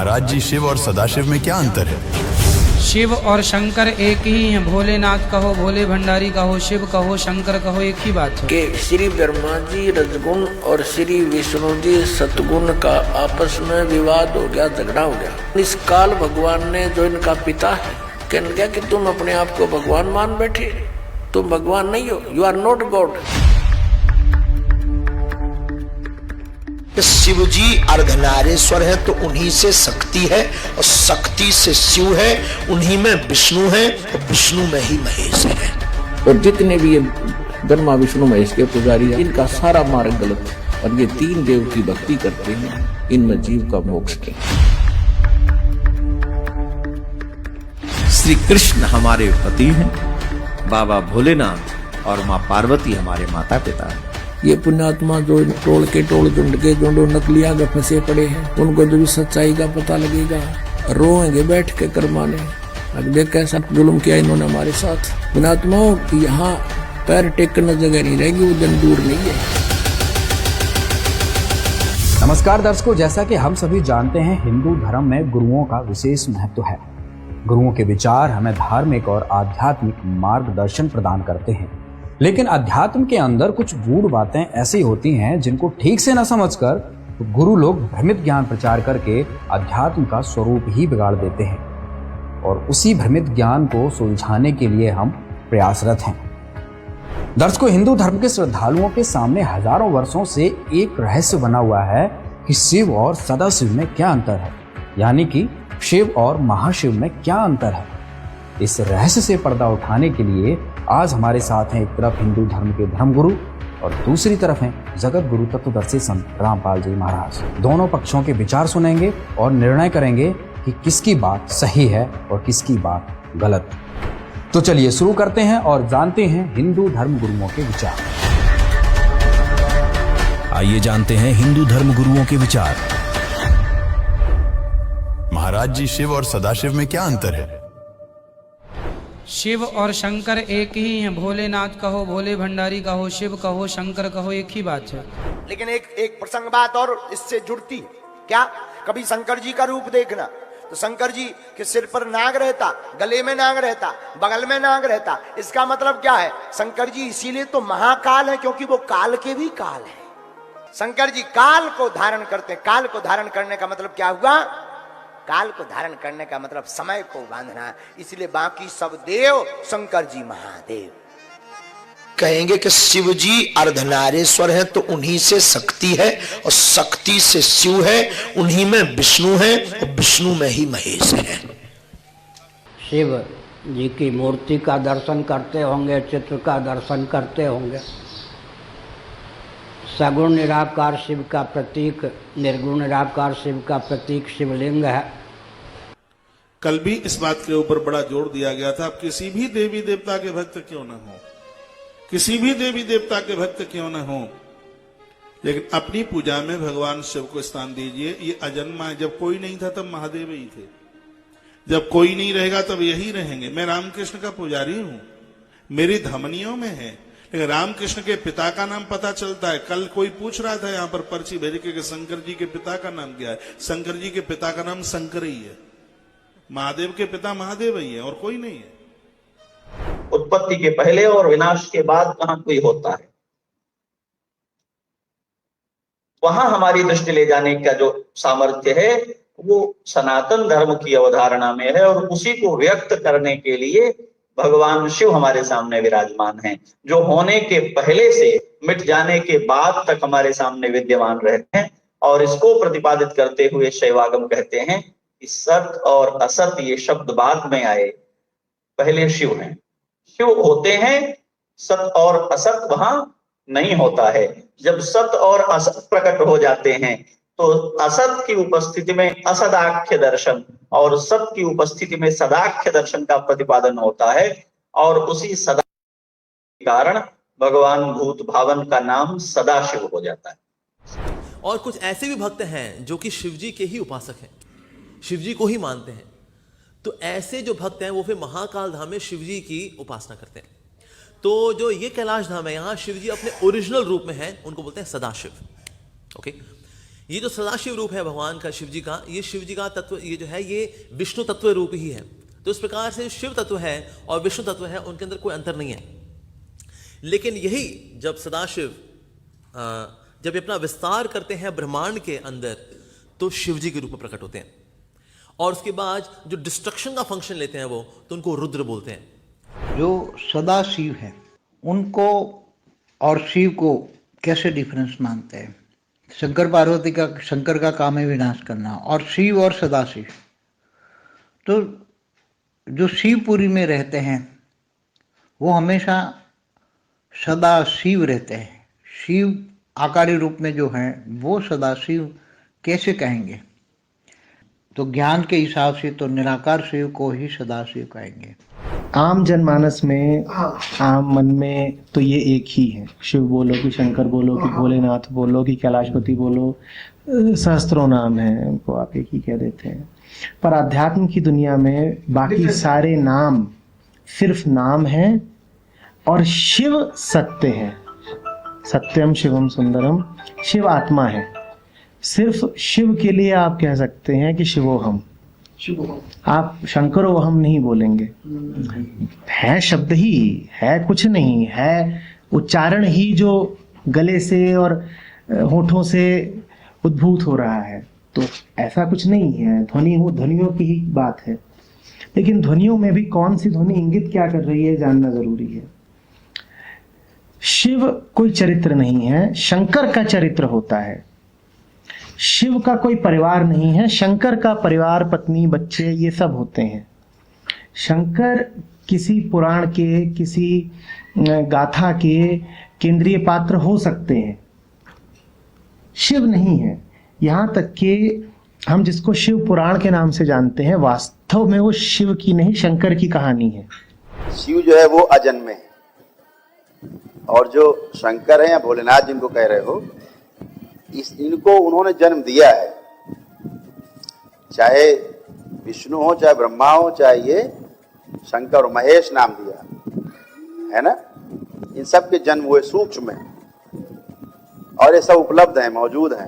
महाराज जी, शिव और सदाशिव में क्या अंतर है? शिव और शंकर एक ही हैं। भोलेनाथ कहो, भोले भंडारी कहो, शिव कहो, शंकर कहो, एक ही बात है। कि श्री ब्रह्मा जी रजगुण और श्री विष्णु जी सतगुण का आपस में विवाद हो गया, झगड़ा हो गया। इस काल भगवान ने, जो इनका पिता है, कहने लगा कि तुम अपने आप को भगवान मान बैठे, तुम भगवान नहीं हो, you are not God. Shiv ji Ardhanarishwar है तो उन्हीं से शक्ति है, और शक्ति से शिव है, उन्हीं में विष्णु है, और विष्णु में ही महेश है। और जितने भी ये ब्रह्मा विष्णु महेश के पुजारी हैं, इनका सारा मार्ग गलत है, और ये तीन देव की भक्ति करते हैं, इनमें जीव का मोक्ष नहीं। श्री कृष्ण हमारे पति हैं, बाबा भोलेनाथ और माँ पार्वती हमारे माता पिता हैं। ये पुण्यात्मा जो टोल झुंड के जो नकलिया के फंसे पड़े हैं, उनको जो सच्चाई का पता लगेगा, रोएंगे बैठ के कर्माने। अब देख कैसा जुल्म किया इन्होंने हमारे साथ। पुण्यात्माओं की यहाँ पैर टेकने जगह नहीं रहेगी, वो दिन दूर नहीं है। नमस्कार दर्शकों, जैसा कि हम सभी जानते हैं, हिंदू धर्म में गुरुओं का विशेष महत्व है। गुरुओं के विचार हमें धार्मिक और आध्यात्मिक मार्गदर्शन प्रदान करते हैं। लेकिन अध्यात्म के अंदर कुछ गूढ़ बातें ऐसी होती हैं जिनको ठीक से न समझकर गुरु लोग भ्रमित ज्ञान प्रचार करके अध्यात्म का स्वरूप ही बिगाड़ देते हैं, और उसी भ्रमित ज्ञान को सुलझाने के लिए हम प्रयासरत हैं। दर्शकों, हिंदू धर्म के श्रद्धालुओं के सामने हजारों वर्षों से एक रहस्य बना हुआ है कि शिव और सदाशिव में क्या अंतर है, यानी कि शिव और महाशिव में क्या अंतर है। इस रहस्य से पर्दा उठाने के लिए आज हमारे साथ हैं एक तरफ हिंदू धर्म के धर्मगुरु और दूसरी तरफ हैं जगत गुरु तत्वदर्शी संत रामपाल जी महाराज। दोनों पक्षों के विचार सुनेंगे और निर्णय करेंगे कि किसकी बात सही है और किसकी बात गलत। तो चलिए शुरू करते हैं और जानते हैं हिंदू धर्म गुरुओं के विचार। आइए जानते हैं हिंदू धर्म गुरुओं के विचार। महाराज जी, शिव और सदाशिव में क्या अंतर है? शिव और शंकर एक ही हैं। भोलेनाथ कहो, भोले भंडारी कहो, शिव कहो, शंकर कहो, एक ही बात है। लेकिन एक प्रसंग बात और इससे जुड़ती है। क्या? कभी शंकर जी का रूप देखना, तो शंकर जी के सिर पर नाग रहता, गले में नाग रहता, बगल में नाग रहता। इसका मतलब क्या है? शंकर जी इसीलिए तो महाकाल है, क्योंकि वो काल के भी काल है। शंकर जी काल को धारण करते हैं। काल को धारण करने का मतलब क्या हुआ? काल को धारण करने का मतलब समय को बांधना। इसलिए बाकी सब देव, शंकर जी महादेव। कहेंगे कि शिव जी अर्धनारीश्वर है तो उन्हीं से शक्ति है, और शक्ति से शिव है, उन्हीं में विष्णु है, और विष्णु में ही महेश है। शिव जी की मूर्ति का दर्शन करते होंगे, चित्र का दर्शन करते होंगे। सगुण निराकार शिव का प्रतीक, निर्गुण निराकार शिव का प्रतीक शिवलिंग है। कल भी इस बात के ऊपर बड़ा जोर दिया गया था, आप किसी भी देवी देवता के भक्त क्यों न हो, किसी भी देवी देवता के भक्त क्यों न हो, लेकिन अपनी पूजा में भगवान शिव को स्थान दीजिए। ये अजन्मा है। जब कोई नहीं था तब महादेव ही थे, जब कोई नहीं रहेगा तब यही रहेंगे। मैं रामकृष्ण का पुजारी हूं, मेरी धमनियों में है, लेकिन रामकृष्ण के पिता का नाम पता चलता है। कल कोई पूछ रहा था यहाँ पर पर्ची भेज के शंकर जी के पिता का नाम क्या है। शंकर जी के पिता का नाम शंकर ही है। महादेव के पिता महादेव ही है, और कोई नहीं है। उत्पत्ति के पहले और विनाश के बाद कहां कोई होता है, वहां हमारी दृष्टि ले जाने का जो सामर्थ्य है वो सनातन धर्म की अवधारणा में है, और उसी को व्यक्त करने के लिए भगवान शिव हमारे सामने विराजमान हैं, जो होने के पहले से मिट जाने के बाद तक हमारे सामने विद्यमान रहते हैं। और इसको प्रतिपादित करते हुए शैवागम कहते हैं कि सत और असत ये शब्द बाद में आए, पहले शिव हैं। शिव होते हैं, सत और असत वहां नहीं होता है। जब सत और असत प्रकट हो जाते हैं तो असत की उपस्थिति में असदाख्य दर्शन और सत की उपस्थिति में सदाख्य दर्शन का प्रतिपादन होता है, और उसी सदा के कारण भगवान भूत भावन का नाम सदाशिव हो जाता है। और कुछ ऐसे भी भक्त हैं जो कि शिवजी के ही उपासक हैं, शिवजी को ही मानते हैं। तो ऐसे जो भक्त हैं वो फिर महाकाल धाम में शिवजी की उपासना करते हैं। तो जो ये कैलाश धाम है, यहाँ शिवजी अपने ओरिजिनल रूप में हैं, उनको बोलते हैं सदाशिव। ओके, ये जो सदाशिव रूप है भगवान का, शिव जी का, ये शिव जी का तत्व, ये जो है ये विष्णु तत्व रूप ही है। तो इस प्रकार से शिव तत्व है और विष्णु तत्व है, उनके अंदर कोई अंतर नहीं है। लेकिन यही जब सदाशिव जब अपना विस्तार करते हैं ब्रह्मांड के अंदर, तो शिव जी के रूप में प्रकट होते हैं। और उसके बाद जो डिस्ट्रक्शन का फंक्शन लेते हैं वो, तो उनको रुद्र बोलते हैं। जो सदा शिव है उनको और शिव को कैसे डिफरेंस मानते हैं? शंकर पार्वती का, शंकर का काम है विनाश करना, और शिव और सदाशिव, तो जो शिवपुरी में रहते हैं वो हमेशा सदा शिव रहते हैं। शिव आकारी रूप में जो है वो सदाशिव कैसे कहेंगे? तो ज्ञान के हिसाब से तो निराकार शिव को ही सदाशिव कहेंगे। आम जनमानस में, आम मन में तो ये एक ही है। शिव बोलो कि शंकर बोलो कि भोलेनाथ बोलो कि कैलाशपति बोलो, सहस्त्रों नाम है, उनको आप एक ही कह देते हैं। पर अध्यात्म की दुनिया में बाकी सारे नाम सिर्फ नाम है, और शिव सत्य है। सत्यम शिवम सुंदरम, शिव आत्मा है। सिर्फ शिव के लिए आप कह सकते हैं कि शिवोहम, आप शंकरोहम नहीं बोलेंगे। है शब्द ही है, कुछ नहीं है, उच्चारण ही जो गले से और होठों से उद्भूत हो रहा है। तो ऐसा कुछ नहीं है, ध्वनियों की ही बात है। लेकिन ध्वनियों में भी कौन सी ध्वनि इंगित क्या कर रही है जानना जरूरी है। शिव कोई चरित्र नहीं है, शंकर का चरित्र होता है। शिव का कोई परिवार नहीं है, शंकर का परिवार, पत्नी, बच्चे, ये सब होते हैं। शंकर किसी पुराण के, किसी गाथा के केंद्रीय पात्र हो सकते हैं, शिव नहीं है। यहां तक कि हम जिसको शिव पुराण के नाम से जानते हैं, वास्तव में वो शिव की नहीं, शंकर की कहानी है। शिव जो है वो अजन्मे है, और जो शंकर है या भोलेनाथ जिनको कह रहे हो, इनको उन्होंने जन्म दिया है। चाहे विष्णु हो, चाहे ब्रह्मा हो, चाहे ये शंकर और महेश नाम दिया है ना, इन सब के जन्म हुए सूक्ष्म है, और ये सब उपलब्ध है, मौजूद है,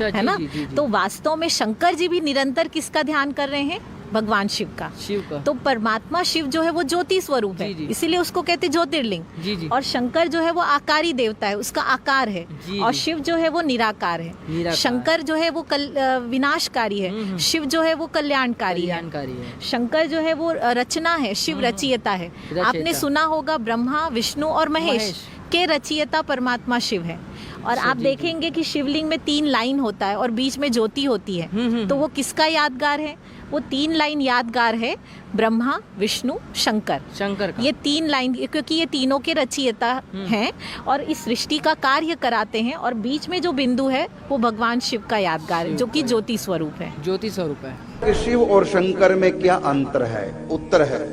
है ना। तो वास्तव में शंकर जी भी निरंतर किसका ध्यान कर रहे हैं? भगवान शिव का। तो परमात्मा शिव जो है वो ज्योति स्वरूप है, इसीलिए उसको कहते ज्योतिर्लिंग। और शंकर जो है वो आकारी देवता है, उसका आकार है। और शिव जो है वो निराकार है। शंकर जो है वो विनाशकारी है, शिव जो है वो कल्याणकारी है। शंकर जो है वो रचना है, शिव रचयिता है। आपने सुना होगा ब्रह्मा, विष्णु और महेश के रचयिता परमात्मा शिव है। और आप देखेंगे कि शिवलिंग में 3 लाइन होता है और बीच में ज्योति होती है। तो वो किसका यादगार है? वो 3 लाइन यादगार है ब्रह्मा, विष्णु, शंकर का। ये 3 लाइन, क्योंकि ये तीनों के रचयिता हैं और इस सृष्टि का कार्य कराते हैं। और बीच में जो बिंदु है वो भगवान शिव का यादगार है, जो कि ज्योति स्वरूप है। शिव और शंकर में क्या अंतर है? उत्तर है,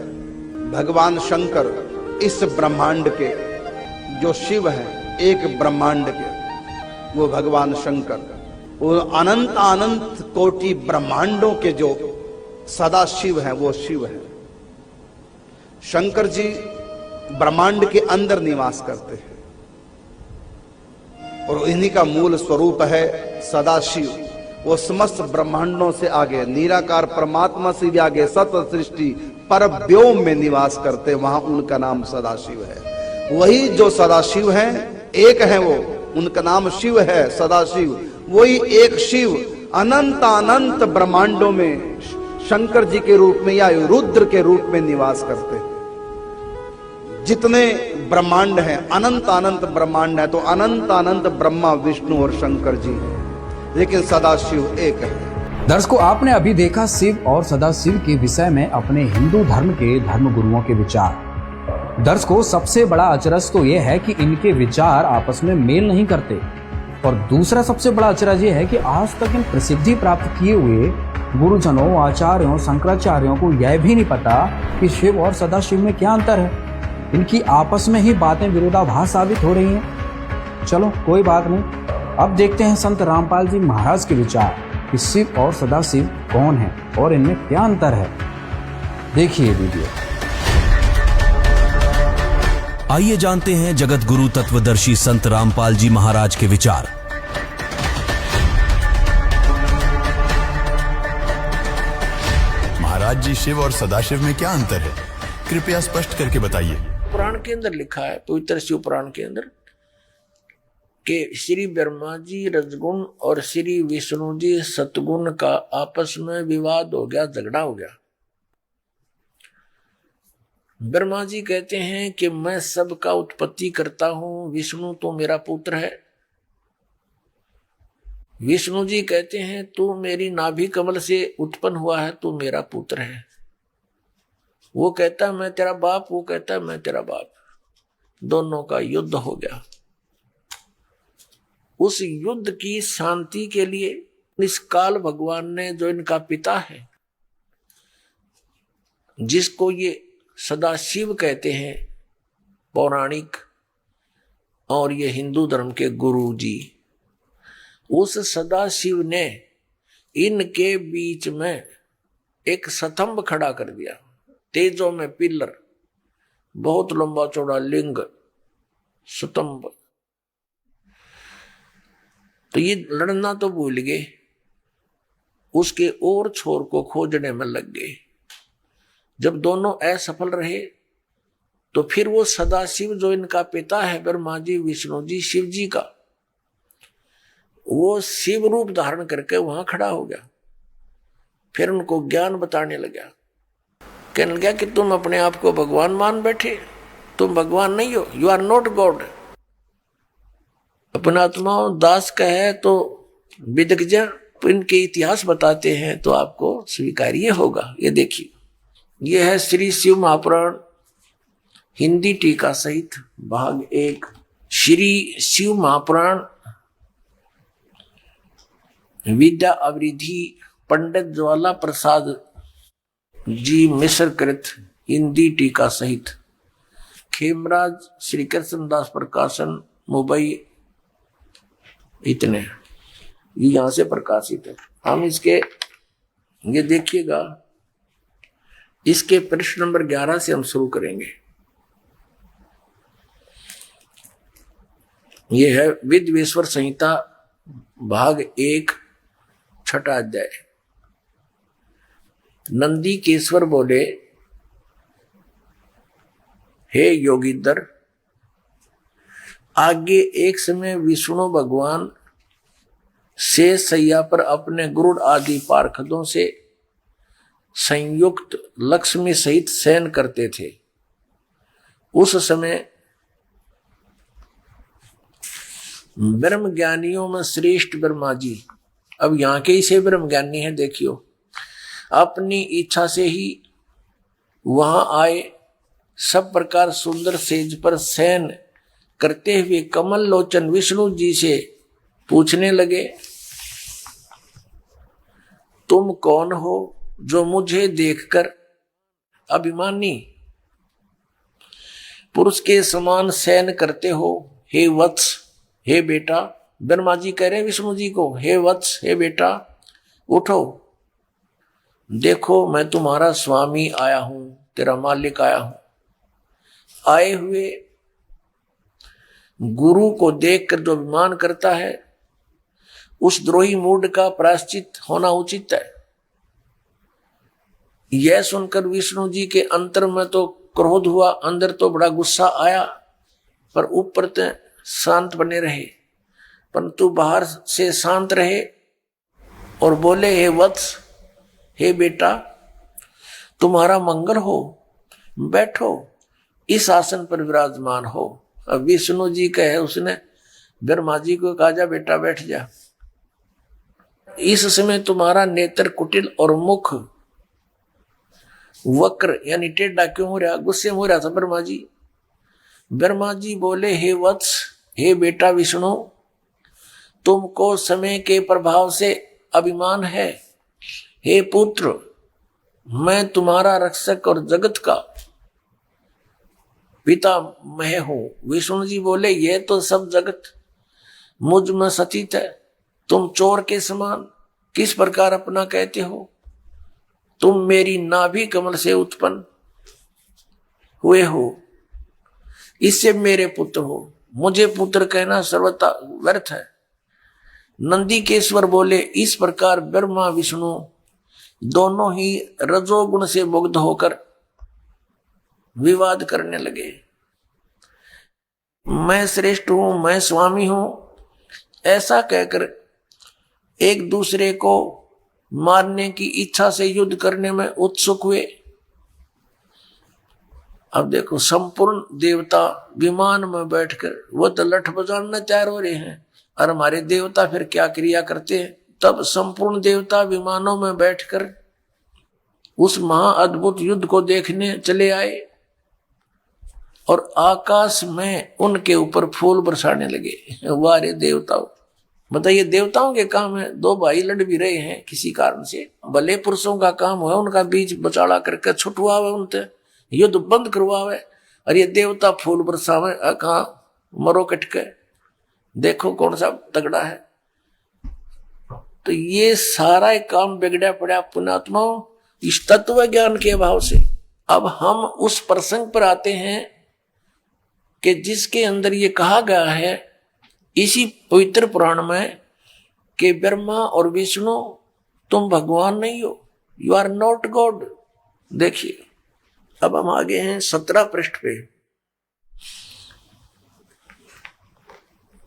भगवान शंकर इस ब्रह्मांड के जो शिव है, एक ब्रह्मांड के वो भगवान शंकर, वो अनंत कोटि ब्रह्मांडों के जो सदा शिव है वो शिव है। शंकर जी ब्रह्मांड के अंदर निवास करते हैं, और इन्हीं का मूल स्वरूप है सदा शिव। वो समस्त ब्रह्मांडों से आगे, निराकार परमात्मा से भी आगे, सत सृष्टि पर व्योम में निवास करते, वहां उनका नाम सदाशिव है। वही जो सदाशिव है, एक है वो, उनका नाम शिव है, सदाशिव। वही एक शिव अनंत ब्रह्मांडों में शंकर जी के रूप में या रुद्र के रूप में निवास करते हैं। जितने ब्रह्मांड हैं, अनंत ब्रह्मांड है, तो अनंत ब्रह्मा, विष्णु और शंकर जी हैं, लेकिन सदाशिव एक है। दर्शकों, आपने अभी देखा शिव और सदाशिव के विषय में अपने हिंदू धर्म के धर्मगुरुओं के विचार। दर्शकों, सबसे बड़ा अचरज तो यह है कि इनके विचार आपस में मेल नहीं करते। और दूसरा सबसे बड़ा अचरज यह है कि आज तक इन प्रसिद्धि प्राप्त किए हुए गुरुजनों, आचार्यों, शंकराचार्यों को यह भी नहीं पता कि शिव और सदाशिव में क्या अंतर है। इनकी आपस में ही बातें विरोधाभास साबित हो रही हैं। चलो कोई बात नहीं, अब देखते हैं संत रामपाल जी महाराज के विचार कि शिव और सदाशिव कौन है और इनमें क्या अंतर है। देखिए वीडियो। आइए जानते हैं जगत गुरु तत्वदर्शी संत रामपाल जी महाराज के विचार। जी, शिव और सदाशिव में क्या अंतर है? कृपया स्पष्ट करके बताइए। पुराण के अंदर लिखा है, पवित्र शिव पुराण के अंदर, कि श्री ब्रह्मा जी रजगुण और श्री विष्णु जी सतगुण का आपस में विवाद हो गया, झगड़ा हो गया। ब्रह्मा जी कहते हैं कि मैं सबका उत्पत्ति करता हूं, विष्णु तो मेरा पुत्र है। विष्णु जी कहते हैं तू मेरी नाभि कमल से उत्पन्न हुआ है, तू मेरा पुत्र है। वो कहता है मैं तेरा बाप, वो कहता है मैं तेरा बाप। दोनों का युद्ध हो गया। उस युद्ध की शांति के लिए निष्काल भगवान ने, जो इनका पिता है, जिसको ये सदाशिव कहते हैं पौराणिक, और ये हिंदू धर्म के गुरु जी, उस सदाशिव ने इनके बीच में एक स्तंभ खड़ा कर दिया, तेजों में पिलर, बहुत लंबा चौड़ा लिंग स्तंभ। तो ये लड़ना तो भूल गए, उसके और छोर को खोजने में लग गए। जब दोनों असफल रहे तो फिर वो सदाशिव, जो इनका पिता है ब्रह्मा जी, विष्णु जी, शिव जी का, वो शिव रूप धारण करके वहां खड़ा हो गया। फिर उनको ज्ञान बताने लगा, कहने लगा कि तुम अपने आप को भगवान मान बैठे, तुम भगवान नहीं हो, यू आर नॉट गॉड। अपना आत्मा दास का है तो विदग्ध इनके इतिहास बताते हैं तो आपको स्वीकार्य होगा। ये देखिए, ये है श्री शिव महापुराण हिंदी टीका सहित भाग 1, श्री शिव महापुराण विद्या अवरिधि पंडित ज्वाला प्रसाद जी मिश्र कृत हिंदी टीका सहित, खेमराज श्री कृष्णदास प्रकाशन मुंबई। इतने ये यहां से प्रकाशित है। हम इसके, ये देखिएगा, इसके प्रश्न नंबर 11 से हम शुरू करेंगे। ये है विद्वेश्वर संहिता भाग 1 छठा अध्याय। नंदी केश्वर बोले, हे योगीधर, आगे एक समय विष्णु भगवान से सैया पर अपने गुरुड़ आदि पार्षदों से संयुक्त लक्ष्मी सहित शयन करते थे। उस समय ब्रह्म ज्ञानियों में श्रेष्ठ ब्रह्मा जी, अब यहाँ के इसे ब्रह्म ज्ञानी है, देखियो, अपनी इच्छा से ही वहां आए। सब प्रकार सुंदर सेज पर शयन करते हुए कमल लोचन विष्णु जी से पूछने लगे, तुम कौन हो जो मुझे देखकर अभिमानी पुरुष के समान शयन करते हो? हे वत्स, हे बेटा। ब्रह्मा जी कह रहे विष्णु जी को, हे वत्स, हे बेटा, उठो, देखो मैं तुम्हारा स्वामी आया हूं, तेरा मालिक आया हूं। आए हुए गुरु को देखकर जो अभिमान करता है, उस द्रोही मूड का प्रायश्चित होना उचित है। यह सुनकर विष्णु जी के अंतर में तो क्रोध हुआ, अंदर तो बड़ा गुस्सा आया, पर ऊपर तो शांत बने रहे, परंतु बाहर से शांत रहे और बोले, हे वत्स, हे बेटा, तुम्हारा मंगल हो, बैठो, इस आसन पर विराजमान हो। अब विष्णु जी कहे, उसने ब्रह्मा जी को कहा, जा बेटा बैठ जा। इस समय तुम्हारा नेत्र कुटिल और मुख वक्र यानी टेढ़ा क्यों हो रहा? गुस्से में हो रहा था ब्रह्मा जी। ब्रह्मा जी बोले, हे वत्स, हे बेटा विष्णु, तुमको समय के प्रभाव से अभिमान है। हे पुत्र, मैं तुम्हारा रक्षक और जगत का पिता मैं हूं। विष्णु जी बोले, ये तो सब जगत मुझ में सचित है, तुम चोर के समान किस प्रकार अपना कहते हो? तुम मेरी नाभि कमल से उत्पन्न हुए हो, इससे मेरे पुत्र हो, मुझे पुत्र कहना सर्वथा व्यर्थ है। नंदी केश्वर बोले, इस प्रकार ब्रह्मा विष्णु दोनों ही रजोगुण से मुग्ध होकर विवाद करने लगे। मैं श्रेष्ठ हूं, मैं स्वामी हूं, ऐसा कहकर एक दूसरे को मारने की इच्छा से युद्ध करने में उत्सुक हुए। अब देखो, संपूर्ण देवता विमान में बैठकर वो तो लठ बजाना तैयार हो रहे हैं, और हमारे देवता फिर क्या क्रिया करते हैं। तब संपूर्ण देवता विमानों में बैठकर उस महाअद्भुत युद्ध को देखने चले आए और आकाश में उनके ऊपर फूल बरसाने लगे। वारे देवताओं, बताइए, देवताओं के काम है, दो भाई लड़ भी रहे हैं किसी कारण से, भले पुरुषों का काम है उनका बीच बचाड़ा करके छुटवावे, उनसे युद्ध बंद करवावे, और ये देवता फूल बरसावे। कहा मरो कटके, देखो कौन सा तगड़ा है। तो ये सारा काम बिगड़ा पड़ा पुण्यात्माओं इस तत्व ज्ञान के अभाव से। अब हम उस प्रसंग पर आते हैं कि जिसके अंदर ये कहा गया है इसी पवित्र पुराण में कि ब्रह्मा और विष्णु तुम भगवान नहीं हो, यू आर नॉट गॉड। देखिए, अब हम आगे हैं 17 पृष्ठ पे,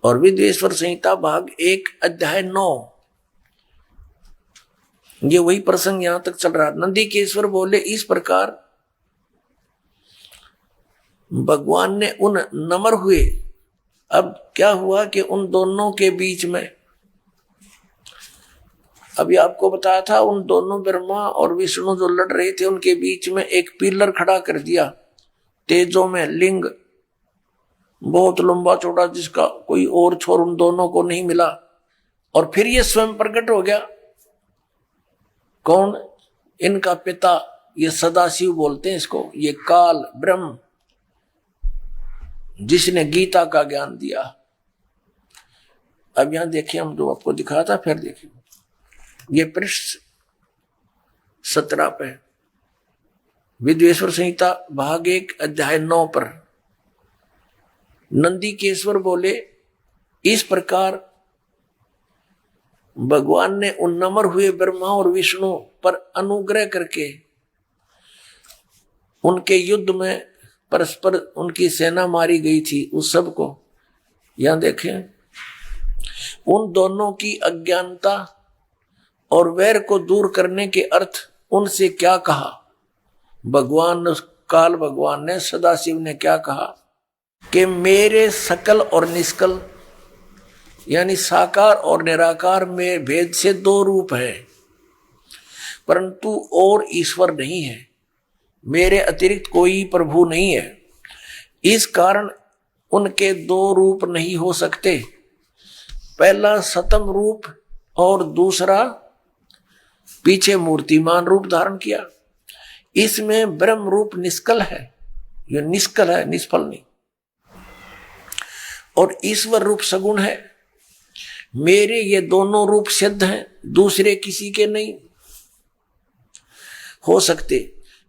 और विद्वेश्वर संहिता भाग 1 अध्याय 9। ये वही प्रसंग यहां तक चल रहा। नंदीकेश्वर बोले, इस प्रकार भगवान ने उन नम्र हुए। अब क्या हुआ कि उन दोनों के बीच में, अभी आपको बताया था, उन दोनों ब्रह्मा और विष्णु जो लड़ रहे थे उनके बीच में एक पिलर खड़ा कर दिया तेजों में, लिंग बहुत लंबा चौड़ा, जिसका कोई और छोर उन दोनों को नहीं मिला। और फिर ये स्वयं प्रकट हो गया। कौन? इनका पिता, ये सदाशिव बोलते हैं इसको, ये काल ब्रह्म, जिसने गीता का ज्ञान दिया। अब यहां देखिए, हम जो आपको दिखाया था, फिर देखिए ये पृष्ठ 17 पे, विद्वेश्वर संहिता भाग 1 अध्याय 9 पर नंदीकेश्वर बोले, इस प्रकार भगवान ने उन नम्र हुए ब्रह्मा और विष्णु पर अनुग्रह करके उनके युद्ध में परस्पर उनकी सेना मारी गई थी उस सब को, यहां देखें, उन दोनों की अज्ञानता और वैर को दूर करने के अर्थ उनसे क्या कहा। काल भगवान ने, सदाशिव ने क्या कहा कि मेरे सकल और निष्कल यानी साकार और निराकार में भेद से 2 रूप है, परंतु और ईश्वर नहीं है, मेरे अतिरिक्त कोई प्रभु नहीं है। इस कारण उनके 2 रूप नहीं हो सकते। पहला सतम रूप और दूसरा पीछे मूर्तिमान रूप धारण किया। इसमें ब्रह्म रूप निष्कल है, यह निष्कल है, निष्फल नहीं, और ईश्वर रूप सगुण है। मेरे ये दोनों रूप सिद्ध हैं, दूसरे किसी के नहीं हो सकते।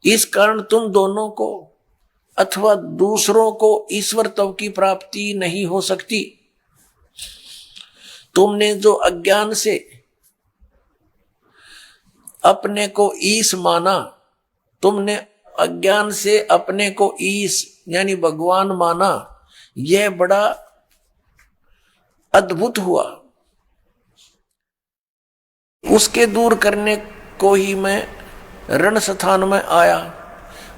इस कारण तुम दोनों को अथवा दूसरों को ईश्वरत्व की प्राप्ति नहीं हो सकती। तुमने जो अज्ञान से अपने को ईश माना, तुमने अज्ञान से अपने को ईश यानी भगवान माना, यह बड़ा अद्भुत हुआ। उसके दूर करने को ही मैं रण स्थान में आया।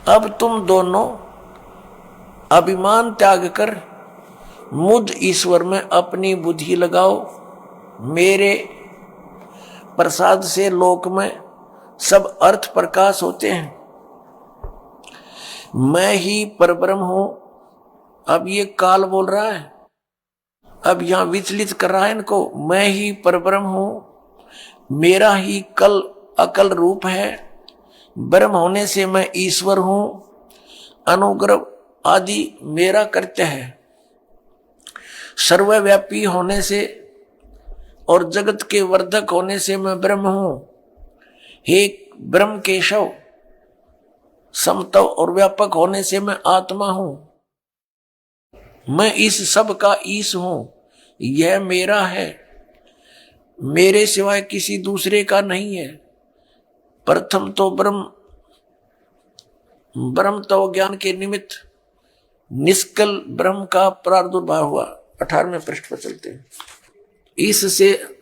अब तुम दोनों अभिमान त्याग कर मुझ ईश्वर में अपनी बुद्धि लगाओ। मेरे प्रसाद से लोक में सब अर्थ प्रकाश होते हैं। मैं ही परब्रह्म हूं। अब ये काल बोल रहा है, अब यहां विचलित कर रहा है इनको। मैं ही परब्रह्म हूं, मेरा ही कल अकल रूप है। ब्रह्म होने से मैं ईश्वर हूं। अनुग्रह आदि मेरा कर्तव्य है। सर्वव्यापी होने से और जगत के वर्धक होने से मैं ब्रह्म हूं। हे ब्रह्म केशव, समतव और व्यापक होने से मैं आत्मा हूं। मैं इस सब का ईश हूं। यह मेरा है, मेरे सिवाय किसी दूसरे का नहीं है। प्रथम तो ब्रह्म तो ज्ञान के निमित्त निष्कल ब्रह्म का प्रादुर्भाव हुआ। 18वें पृष्ठ पर चलते हैं। इससे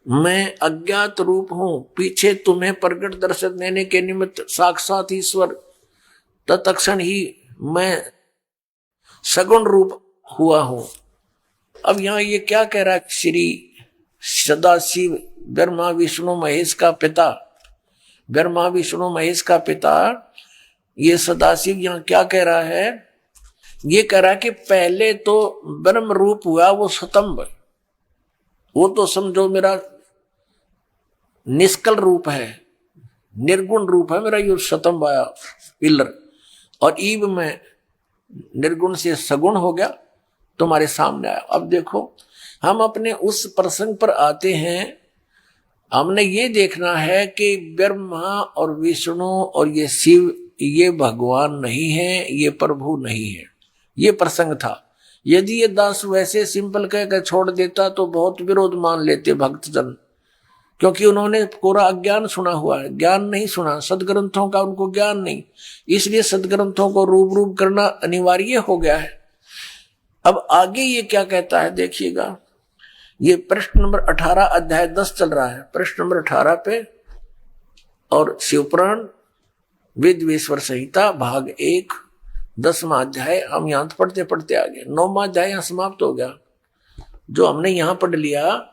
मैं अज्ञात रूप हूं, पीछे तुम्हें प्रकट दर्शन देने के निमित्त साक्षात ईश्वर, तत्क्षण ही मैं सगुण रूप हुआ हूं। अब यहां ये क्या कह रहा है? श्री सदाशिव ब्रह्मा विष्णु महेश का पिता, ब्रह्मा विष्णु महेश का पिता ये सदाशिव यहां क्या कह रहा है? ये कह रहा है कि पहले तो ब्रह्म रूप हुआ वो स्तंभ, वो तो समझो मेरा निष्कल रूप है, निर्गुण रूप है मेरा, ये स्तंभ आया पिलर, और ईब में निर्गुण से सगुण हो गया, तुम्हारे सामने आया। अब देखो हम अपने उस प्रसंग पर आते हैं। हमने ये देखना है कि ब्रह्मा और विष्णु और ये शिव ये भगवान नहीं है, ये प्रभु नहीं है। ये प्रसंग था। यदि ये दास वैसे सिंपल कहकर छोड़ देता तो बहुत विरोध मान लेते भक्तजन, क्योंकि उन्होंने पूरा अज्ञान सुना हुआ है, ज्ञान नहीं सुना, सदग्रंथों का उनको ज्ञान नहीं, इसलिए सदग्रंथों को रूप करना अनिवार्य हो गया है। अब आगे ये क्या कहता है देखिएगा। ये पृष्ठ नंबर 18 अध्याय 10 चल रहा है, पृष्ठ नंबर 18 पे, और शिवपुराण वेदवेश्वर संहिता भाग 1 10वां अध्याय। हम यहां पढ़ते पढ़ते आगे 9वां अध्याय यहां समाप्त हो गया। जो हमने यहां पढ़ लिया,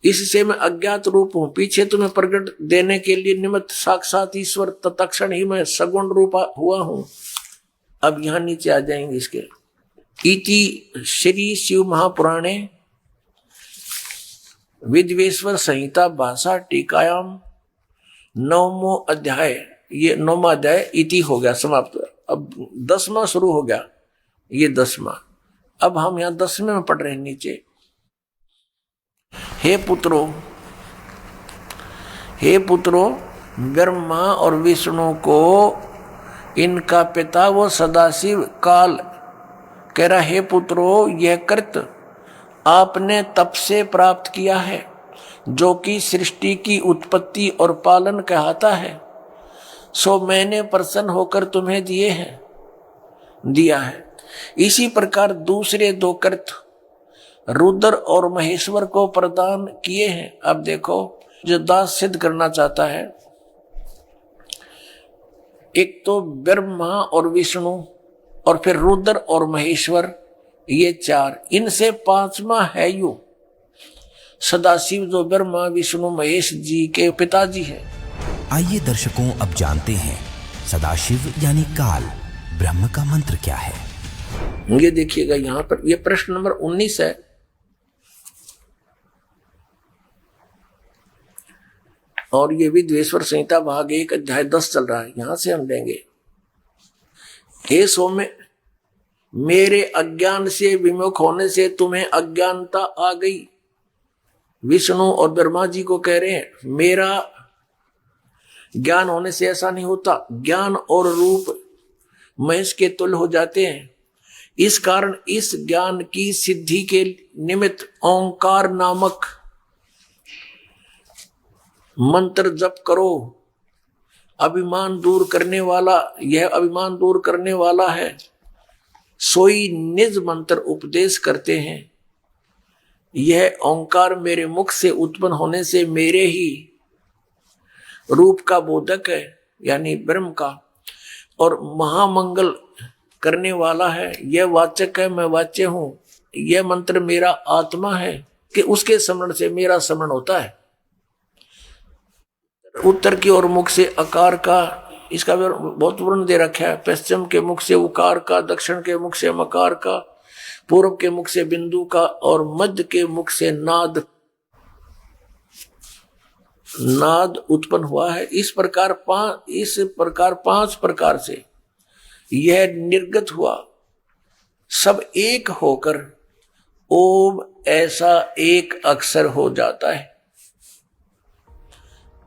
इससे मैं अज्ञात रूप हूं, पीछे तुम्हें प्रकट देने के लिए निमित्त साक्षात ईश्वर, तत्क्षण ही मैं सगुण रूप हुआ हूं। अब यहां नीचे आ जाएंगे इसके। इति श्री शिव महापुराणे विद्वेश्वर संहिता भाषा टीकायाम 9वां अध्याय, ये 9वां अध्याय इति हो गया, समाप्त। अब 10वां शुरू हो गया, ये 10वां। अब हम यहाँ 10वें में पढ़ रहे हैं नीचे। हे पुत्रों, ब्रह्मा और विष्णु को इनका पिता वो सदाशिव काल कह रहा, हे पुत्रों, यह कृत आपने तप से प्राप्त किया है, जो कि सृष्टि की उत्पत्ति और पालन कहता है, सो मैंने प्रसन्न होकर तुम्हें दिया है। इसी प्रकार दूसरे दो कृत रुद्र और महेश्वर को प्रदान किए हैं। अब देखो, जो दास सिद्ध करना चाहता है, एक तो ब्रह्मा और विष्णु और फिर रुद्र और महेश्वर, ये 4, इनसे 5वां है यू सदाशिव, जो ब्रह्मा विष्णु महेश जी के पिताजी है। आइए दर्शकों, अब जानते हैं सदाशिव यानी काल ब्रह्म का मंत्र क्या है। ये देखिएगा यहां पर, ये प्रश्न नंबर 19 है। और ये विद्वेश्वर संहिता भाग 1 अध्याय 10 चल रहा है, यहां से हम लेंगे। हे सौम्य, मेरे अज्ञान से विमुख होने से तुम्हें अज्ञानता आ गई। विष्णु और ब्रह्मा जी को कह रहे हैं, मेरा ज्ञान होने से ऐसा नहीं होता, ज्ञान और रूप महेश के तुल्य हो जाते हैं। इस कारण इस ज्ञान की सिद्धि के निमित्त ओंकार नामक मंत्र जप करो। अभिमान दूर करने वाला, यह अभिमान दूर करने वाला है, सोई निज मंत्र उपदेश करते हैं। यह ओंकार मेरे मुख से उत्पन्न होने से मेरे ही रूप का बोधक है, यानी ब्रह्म का, और महामंगल करने वाला है। यह वाचक है, मैं वाच्य हूं। यह मंत्र मेरा आत्मा है कि उसके स्मरण से मेरा स्मरण होता है। उत्तर की ओर मुख से अकार का, इसका बहुत वर्ण दे रखा है। पश्चिम के मुख से उकार का, दक्षिण के मुख से मकार का, पूर्व के मुख से बिंदु का, और मध्य के मुख से नाद उत्पन्न हुआ है। इस प्रकार 5 प्रकार से यह निर्गत हुआ। सब एक होकर ओम ऐसा एक अक्षर हो जाता है।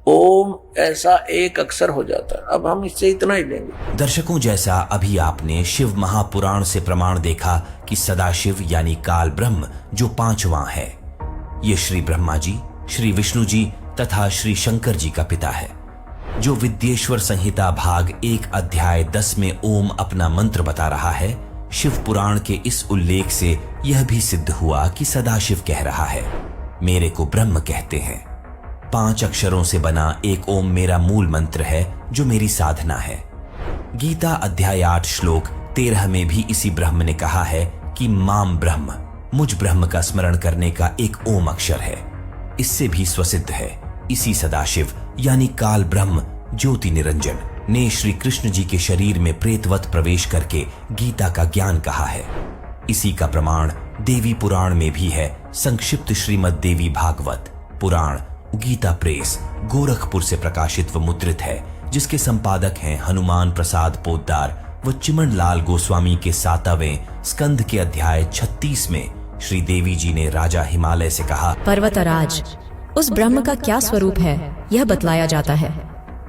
ओम ऐसा एक अक्षर हो जाता है। अब हम इससे इतना ही लेंगे। दर्शकों, जैसा अभी आपने शिव महापुराण से प्रमाण देखा कि सदाशिव यानी काल ब्रह्म जो 5वां है, ये श्री ब्रह्मा जी, श्री विष्णु जी तथा श्री शंकर जी का पिता है। जो विद्येश्वर संहिता भाग 1 अध्याय 10 में ओम अपना मंत्र बता रहा है, शिव पुराण के इस उल्लेख से यह भी सिद्ध हुआ कि सदाशिव कह रहा है, मेरे को ब्रह्म कहते हैं। 5 अक्षरों से बना एक ओम मेरा मूल मंत्र है जो मेरी साधना है। गीता अध्याय 8 श्लोक 13 में भी इसी ब्रह्म ने कहा है कि माम ब्रह्म, मुझ ब्रह्म का स्मरण करने का एक ओम अक्षर है। इससे भी स्वसिद्ध है, इसी सदाशिव यानी काल ब्रह्म ज्योति निरंजन ने श्री कृष्ण जी के शरीर में प्रेतवत प्रवेश करके गीता का ज्ञान कहा है। इसी का प्रमाण देवी पुराण में भी है। संक्षिप्त श्रीमद देवी भागवत पुराण गीता प्रेस गोरखपुर से प्रकाशित व मुद्रित है, जिसके संपादक हैं हनुमान प्रसाद पोद्दार व चिमन लाल गोस्वामी के 7वें स्कंद के अध्याय 36 में श्री देवी जी ने राजा हिमालय से कहा, पर्वतराज, उस ब्रह्म का क्या स्वरूप है यह बतलाया जाता है।